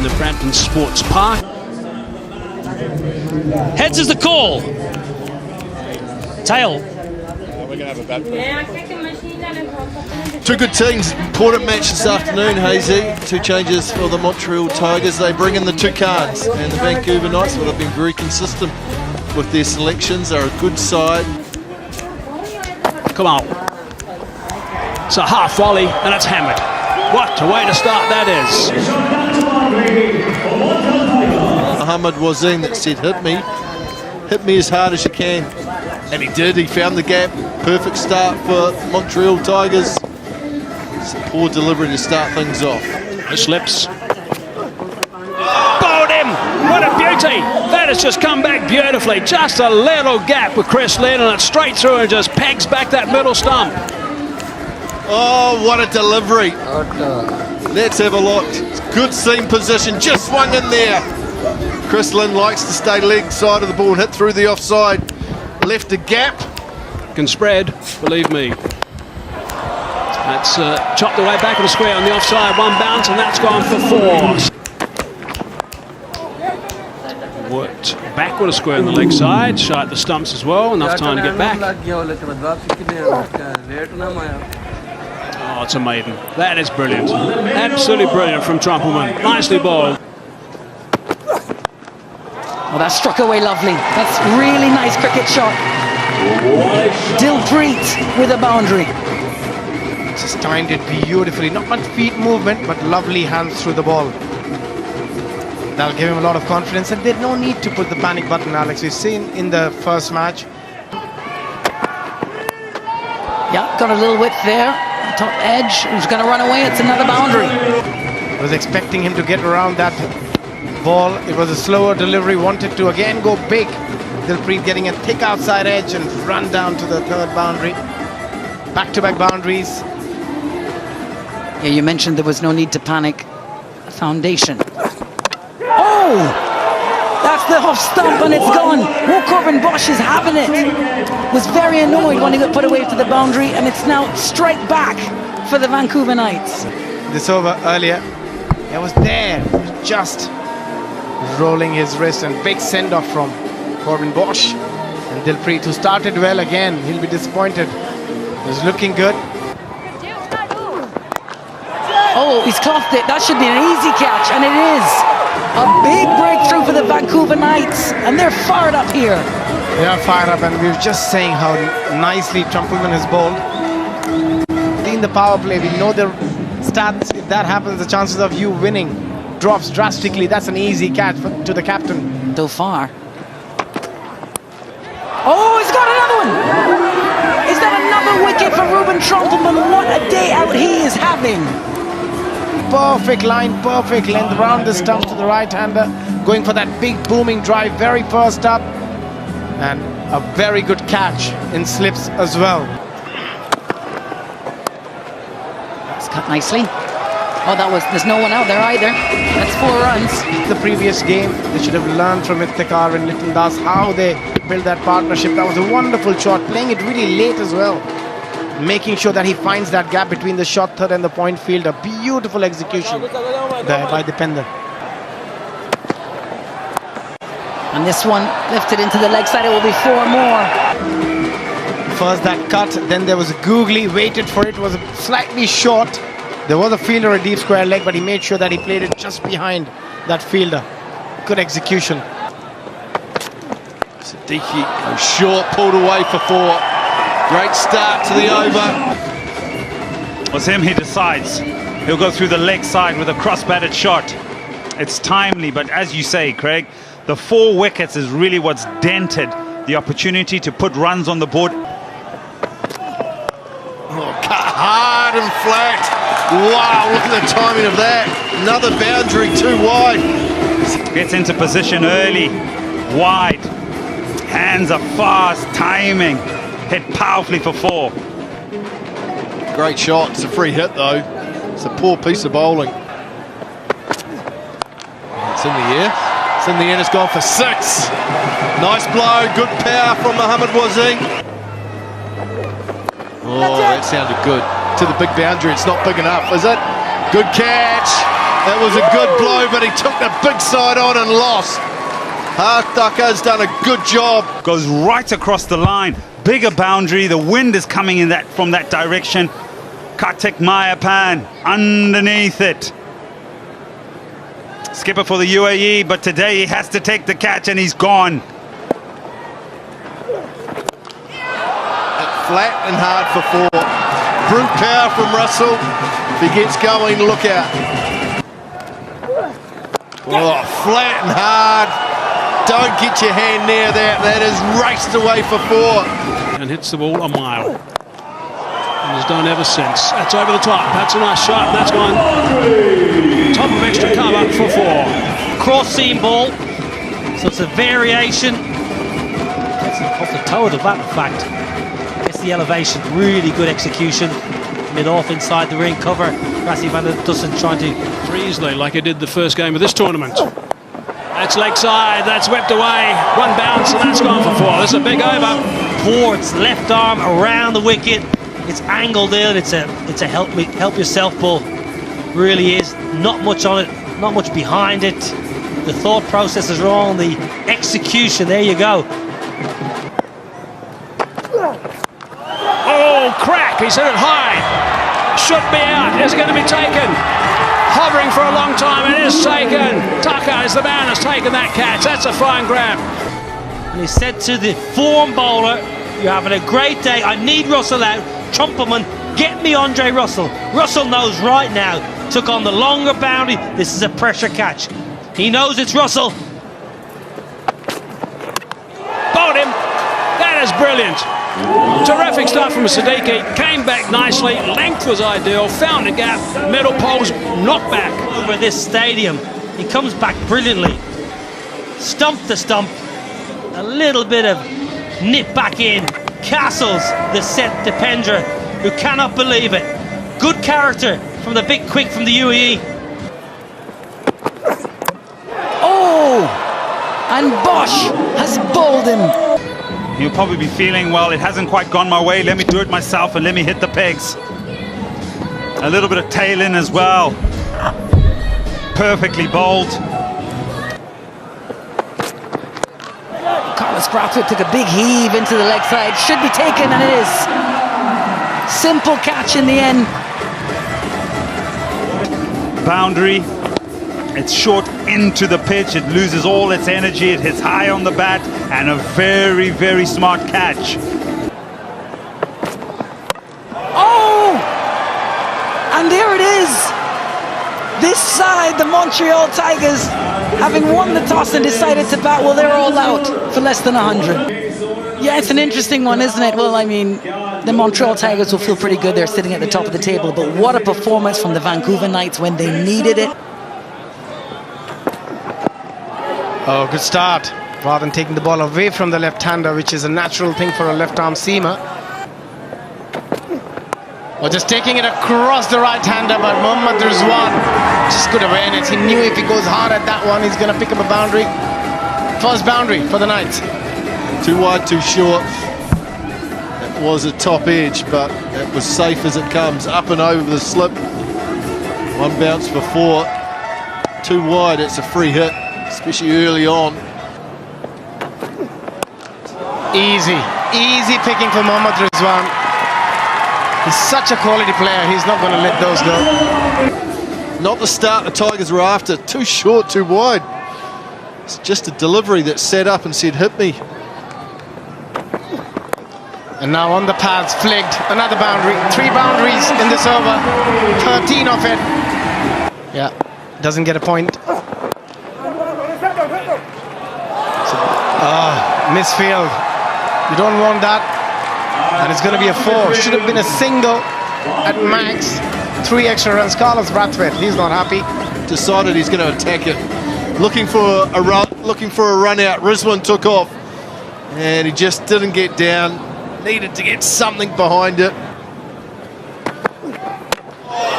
in the Brampton Sports Park. Heads is the call. Tail. We're going to have a bad Two good teams, important match this afternoon, Hazy. Two changes for the Montreal Tigers. They bring in the two cards, and the Vancouver Knights, well, they've been very consistent with their selections. They're a good side. Come on. It's a half volley, and it's hammered. What a way to start that is. Muhammad Waseem that said, hit me as hard as you can. And he did, he found the gap. Perfect start for Montreal Tigers. It's a poor delivery to start things off. The slips. Bowled him! What a beauty! That has just come back beautifully. Just a little gap with Chris Lynn, and it's straight through and just pegs back that middle stump. Oh, what a delivery. Let's have a look. Good seam position, just swung in there. Chris Lynn likes to stay leg side of the ball and hit through the offside. Left a gap. Can spread, believe me. That's chopped away back of the square on the offside. One bounce, and that's gone for 4. Worked back with a square on the leg side. Shot the stumps as well. Enough time to get back. Oh, it's a maiden. That is brilliant. Absolutely brilliant from Trumpelmann. Nicely bowled. Well, that struck away lovely. That's really nice cricket shot. Dilpreet with a boundary. Just timed it beautifully. Not much feet movement, but lovely hands through the ball. That'll give him a lot of confidence, and there's no need to put the panic button, Alex. We've seen in the first match. Yeah, got a little width there. Top edge. Who's going to run away? It's another boundary. I was expecting him to get around that ball. It was a slower delivery. Wanted to again go big. Dilpreet getting a thick outside edge and run down to the third boundary. Back-to-back boundaries. Yeah, you mentioned there was no need to panic. Foundation. Oh! That's the off stump, and it's gone. Oh, Corbin Bosch is having it. Was very annoyed when he got put away to the boundary, and it's now straight back for the Vancouver Knights. This over earlier. It was there. Just rolling his wrist, and big send-off from Corbin Bosch. And Dilpreet, who started well again, he'll be disappointed. He's looking good. Oh, he's clothed it. That should be an easy catch, and it is. A big breakthrough for the Vancouver Knights, and they're fired up here. They are fired up, and we were just saying how nicely Trumpelmann has bowled. In the power play, we know the stats. If that happens, the chances of you winning drops drastically. That's an easy catch to the captain. So far. Oh, he's got another one! Is that another wicket for Ruben Trumpelmann? What a day out he is having! Perfect line, perfect length around the stump to the right-hander, going for that big booming drive, very first up, and a very good catch in slips as well. It's cut nicely. Oh, there's no one out there either. That's 4 runs. The previous game, they should have learned from Thaker and Little Das how they build that partnership. That was a wonderful shot, playing it really late as well. Making sure that he finds that gap between the shot third and the point field. A beautiful execution there by Dipendra. And this one lifted into the leg side. It will be 4 more. First that cut, then there was a googly, waited for it, was slightly short. There was a fielder, a deep square leg, but he made sure that he played it just behind that fielder. Good execution. Siddique goes short, pulled away for 4. Great start to the over. Waseem, he decides he'll go through the leg side with a cross-batted shot. It's timely, but as you say, Craig, the 4 wickets is really what's dented the opportunity to put runs on the board. Oh, cut hard and flat. Wow, look at the timing of that. Another boundary too wide. Gets into position early, wide. Hands are fast, timing. Hit powerfully for 4. Great shot. It's a free hit though. It's a poor piece of bowling. It's in the air. It's in the air. It's gone for 6. Nice blow. Good power from Muhammad Waseem. Oh, that sounded good. To the big boundary. It's not big enough, is it? Good catch. It was a good blow, but he took the big side on and lost. Harsh Thaker's done a good job. Goes right across the line. Bigger boundary. The wind is coming in from that direction. Kartik Mayapan underneath it. Skipper for the UAE, but today he has to take the catch and he's gone. Flat and hard for 4. Brute power from Russell. If he gets going, look out. Oh, flat and hard. Don't get your hand near that. That is raced away for 4. And hits the ball a mile. And has done ever since. That's over the top. That's a nice shot. That's gone top of extra cover for 4. Cross seam ball. So it's a variation. It's off the toe of the bat, in fact. Gets the elevation. Really good execution. Mid-off inside the ring cover. Waseem van der Dussen trying to... Easily, like he did the first game of this tournament. That's leg side. That's whipped away. One bounce, and that's gone for 4. This is a big over. Ports left arm around the wicket. It's angled in. It's a help yourself ball. Really is. Not much on it. Not much behind it. The thought process is wrong. The execution. There you go. Oh, crack. He's hit it high. Should be out. Is it going to be taken? Hovering for a long time. It is taken. Tucker is the man who's taken that catch. That's a fine grab. And he said to the form bowler, "You're having a great day. I need Russell out. Trumpelmann, get me Andre Russell." Russell knows right now. Took on the longer boundary. This is a pressure catch. He knows it's Russell. Bowled him. That is brilliant. Terrific stuff from Siddique. Came back nicely. Length was ideal. Found a gap. Middle post knocked back. Over this stadium. He comes back brilliantly. Stump to stump. A little bit of nip back in. Castles the set Dipendra, who cannot believe it. Good character from the big quick from the UAE. Oh! And Bosch has bowled him. He'll probably be feeling, well, it hasn't quite gone my way. Let me do it myself and let me hit the pegs. A little bit of tail in as well. Perfectly bowled. Carlos Brathwaite took a big heave into the leg side. Should be taken, and it is. Simple catch in the end. Boundary. It's short into the pitch. It loses all its energy. It hits high on the bat, and a very, very smart catch. Oh! And there it is. This side, the Montreal Tigers, having won the toss and decided to bat, well, they're all out for less than 100. Yeah, it's an interesting one, isn't it? Well, I mean, the Montreal Tigers will feel pretty good. They're sitting at the top of the table, but what a performance from the Vancouver Knights when they needed it. Oh, good start. Rather than taking the ball away from the left-hander, which is a natural thing for a left-arm seamer. Or just taking it across the right-hander, but Muhammad Rizwan, just good awareness. He knew if he goes hard at that one, he's going to pick up a boundary. First boundary for the Knights. Too wide, too short. It was a top edge, but it was safe as it comes. Up and over the slip. One bounce for 4. Too wide, it's a free hit, especially early on. Easy picking for Muhammad Rizwan. He's such a quality player, he's not going to let those go. Not the start the Tigers were after. Too short, too wide. It's just a delivery that set up and said, hit me. And now on the pads, flicked. Another boundary. 3 boundaries in this over. 13 of it. Yeah, doesn't get a point. Misfield. You don't want that. And it's going to be a 4. Should have been a single at max. 3 extra runs. Carlos Brathwaite, he's not happy. Decided he's going to attack it. Looking for a run out. Rizwan took off. And he just didn't get down. Needed to get something behind it.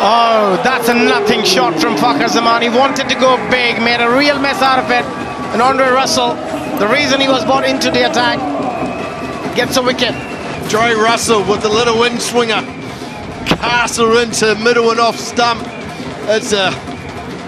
Oh, that's a nothing shot from Fakhar Zaman. He wanted to go big, made a real mess out of it. And Andre Russell, the reason he was brought into the attack, gets a wicket. Dre Russell with the little wind swinger. Castle into middle and off stump. It's a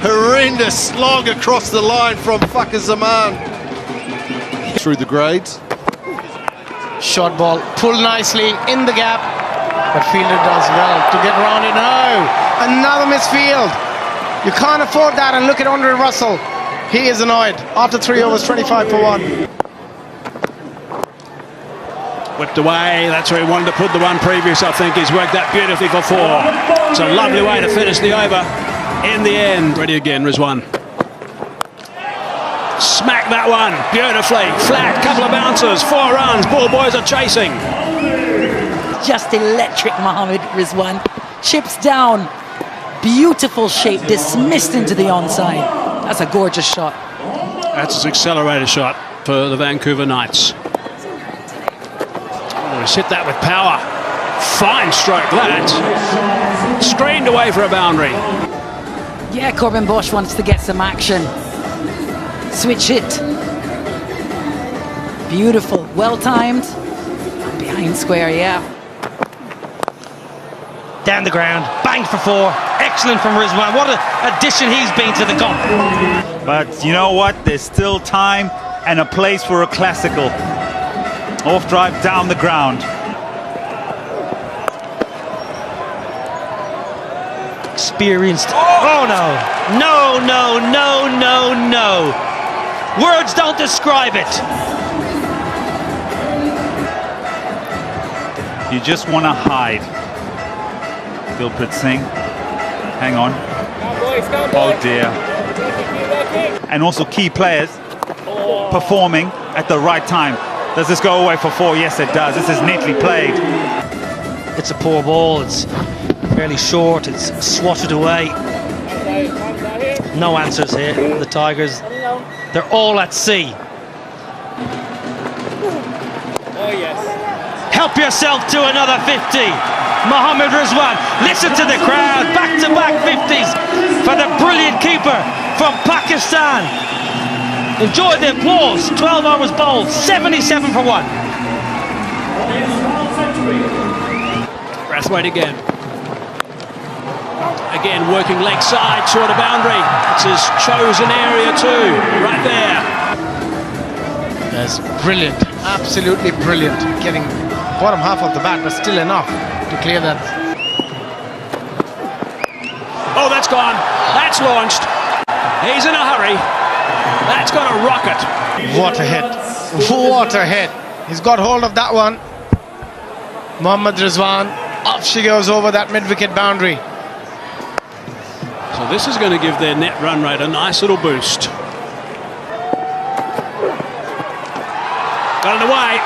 Horrendous slog across the line from Fakir Zaman. Through the grades. Short ball, pulled nicely in the gap, but fielder does well to get around it. No, another misfield. You can't afford that, and look at Andre Russell. He is annoyed. After 3 overs, 25 for 1. Whipped away, that's where he wanted to put the one previous, I think. He's worked that beautifully for 4. It's a lovely way to finish the over in the end. Ready again, Rizwan. Smack that one, beautifully, flat, couple of bounces, 4 runs, ball boys are chasing. Just electric, Mohammad Rizwan. Chips down, beautiful shape, dismissed into the onside. That's a gorgeous shot. That's his accelerator shot for the Vancouver Knights. Oh, he's hit that with power. Fine stroke, that. Screened away for a boundary. Yeah, Corbin Bosch wants to get some action. Switch hit. Beautiful, well timed. Behind square, yeah. Down the ground, banged for 4. Excellent from Rizwan. What an addition he's been to the comp. But you know what? There's still time and a place for a classical. Off drive down the ground. Experienced. Oh no. No, no, no, no, no. Words don't describe it. You just want to hide. Dilpreet Singh. Hang on. Oh dear. And also key players performing at the right time. Does this go away for 4? Yes, it does. This is neatly played. It's a poor ball. It's fairly short. It's swatted away. No answers here. The Tigers, they're all at sea. Oh yes. Help yourself to another 50. Muhammad Rizwan, listen to the crowd. Back-to-back 50s for the brilliant keeper from Pakistan. Enjoy the applause. 12 overs bowled, 77 for 1. Brathwaite again. Again, working leg side, short of boundary. It's his chosen area too, right there. That's brilliant, absolutely brilliant. Getting bottom half of the bat, but still enough to clear that. Oh, that's gone. That's launched. He's in a hurry. That's got a rocket. What a hit. What a hit. He's got hold of that one. Muhammad Rizwan, off she goes over that mid-wicket boundary. So this is going to give their net run rate a nice little boost. Got it away.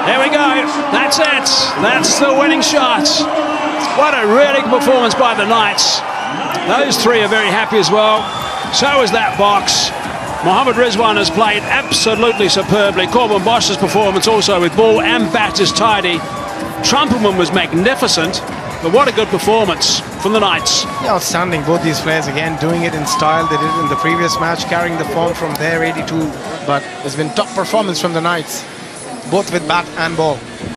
There we go. That's it. That's the winning shot. What a really good performance by the Knights. Those 3 are very happy as well. So is that box. Muhammad Rizwan has played absolutely superbly. Corbin Bosch's performance also with ball and bat is tidy. Trumpelmann was magnificent. But what a good performance from the Knights. Yeah, outstanding, both these players again doing it in style. They did it in the previous match, carrying the form from their 82. But it's been top performance from the Knights, both with bat and ball.